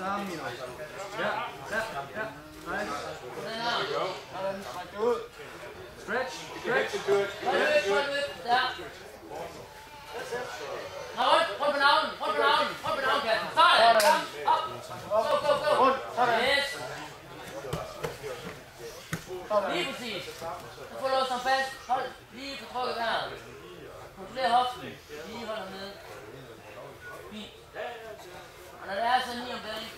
sammen, Mino. Ja. Nice. Stretch. Der. Rundt på navlen, Kassen. Sådan, op. Go. Yes. Lige præcis. Så får du låst ham fast. Hold lige på trykket der. Kontroller hoften. Lige hold ham nede. Fint. Og når det er sådan lige om dagen.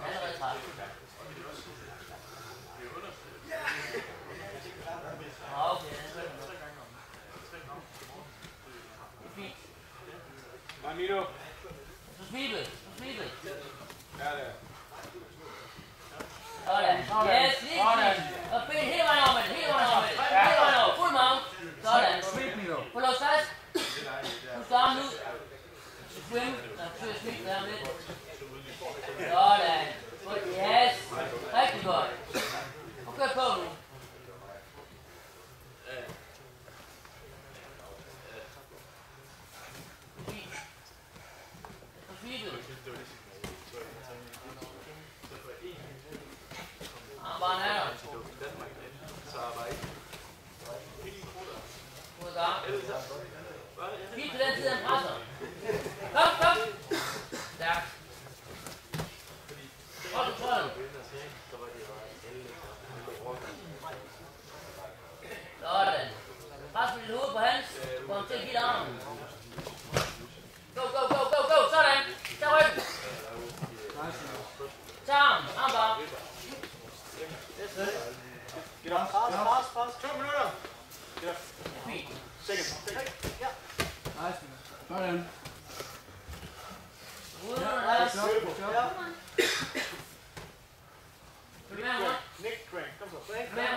Allerede træt. Okay, det er fint. Nej, Mino. Du smibet. Ja, det er. Sådan. Yes, lige præcis. Og ben hele vejen over med det. Hele vejen over. Fuld mount. Sådan. Få låst fast. Nu skal armen ud. Swim. Forsøg at smitte der lidt. Sådan. Yes. Rigtig godt. Og kør på nu. Bare nær. Fint på den side, han presser. Kom. Stærkt. Hold du trøjen. Sådan. Pres med dit hoved på hans. Få ham til at give dig armen. Go. Sådan. Tag ryggen. Tag arm bare. Get off. Pass. 2 minutter. Get off. Fint. Second. Ja. Nice. Sådan. Nick, crank. Kom så. Med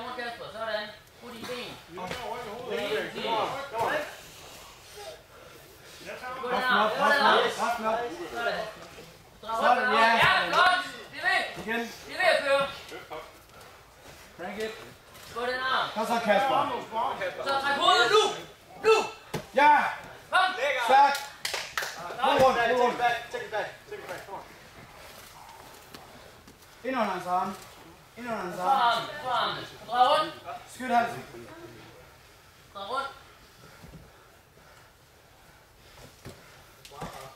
rundt, Kasper. Sådan. Brug dine ben. Hoften op. Sådan, ja. Godt. Igen. Vi er ved at køre. Crank it. Gå den arm. Kom så, Kasper. Så træk hovedet nu. Ja. Kom. Stærk. Rundt. Take it back. Come on. Ind under hans arm. For armen. Drej rundt. Skyld halsen. Drej rundt.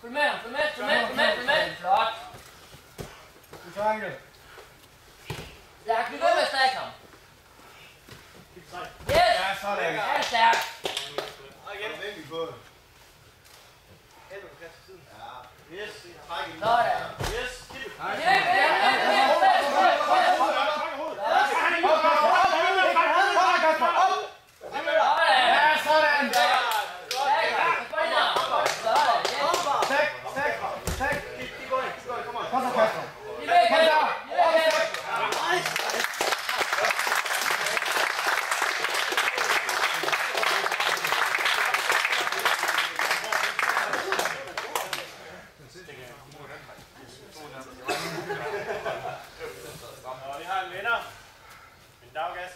Følg med. Flot. En triangle. Stærk. Vi går med at strække ham. Yes. Ja, sådan. Ja, stærk. Yes. Sådan. Yes. Vi har en vinder. En daggas.